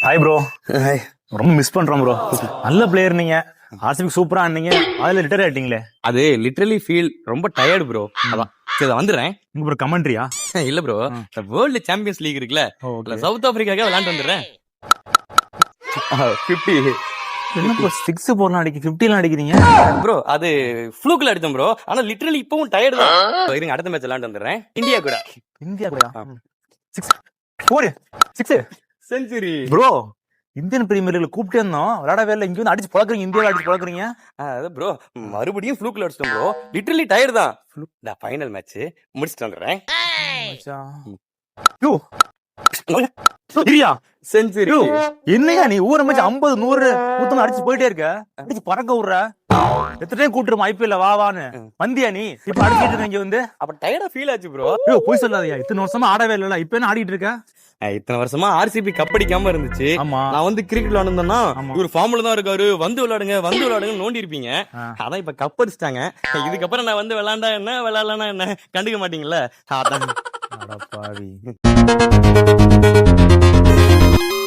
Hi bro. Hi. ரொம்ப miss பண்றோம் bro. நல்ல பிளேயர் நீங்க. ஆர்சிபி சூப்பரா ஆனீங்க. அதுல ரிட்டையர் ஆயிட்டீங்களே. அது லிட்டரலி ஃபீல் ரொம்ப டயர்டு ப்ரோ. அதான் சரி வந்துடுறேன். இங்க ப்ரோ கமெண்ட்ரியா? இல்ல ப்ரோ, வேர்ல்டு சாம்பியன்ஸ் லீக் இருக்குல்ல, சவுத் ஆப்பிரிக்காக விளையாண்டு வந்துடுறேன். 50 என்ன ப்ரோ 6 போறலாம் அடிக்க 50லாம் அடிக்கிறீங்க ப்ரோ. அது ஃப்ளூக்ல அடிச்சோம் ப்ரோ. ஆனா லிட்டரலி இப்பவும் டயர்டு தான். இருங்க அடுத்த மேட்ச் விளையாண்டு வந்துடுறேன். இந்தியா கூட. இந்தியா கூட 6 4 6 செஞ்சுரி ப்ரோ. இந்தியன் பிரீமியர் லீக்ல கூப்பிட்டே இருந்தோம், விளையாடவே இல்லை. இங்க வந்து அடிச்சு பழக்குறீங்க, இந்தியாவில் அடிச்சு பழக்குறீங்க. அது ப்ரோ மறுபடியும் ஃப்ளூக்ல அடிச்சிட்டோம் ப்ரோ. லிட்டரலி டயர்டு தான். ஃபைனல் மேட்ச் முடிச்சிட்டு வந்துடுறேன். செஞ்சுரி என்னையா நீ ஊரை மேட்ச் 50 100 100 அடிச்சு போயிட்டே இருக்க, அடிச்சு பறக்க விடுற. எத்தனை டைம் கூட்டுறோம் ஐபிஎல்ல வா வான்னு, வந்தியா நீ? இப்ப அடிச்சிட்டு இருக்க இங்க வந்து. அப்ப டயர்டா ஃபீல் ஆச்சு ப்ரோ. போய் சொல்லாதயா, இத்தனை வருஷமா ஆடவே இல்ல, இப்ப என்ன ஆடிட்டு இருக்க? இத்தனை வருஷமா ஆர்சிபி கப்படிக்காம இருந்துச்சு. ஆமா. நான் வந்து கிரிக்கெட் விளையாடுனா இவர் ஃபார்ம்ல தான் இருக்காரு, வந்து விளையாடுங்க நோண்டி இருப்பீங்க. அதான் இப்ப கப்படிச்சிட்டாங்க. இதுக்கப்புறம் நான் வந்து விளையாண்டா என்ன விளையாடலன்னா என்ன கண்டுக்க மாட்டீங்கல்ல. அதான் அட பாவி.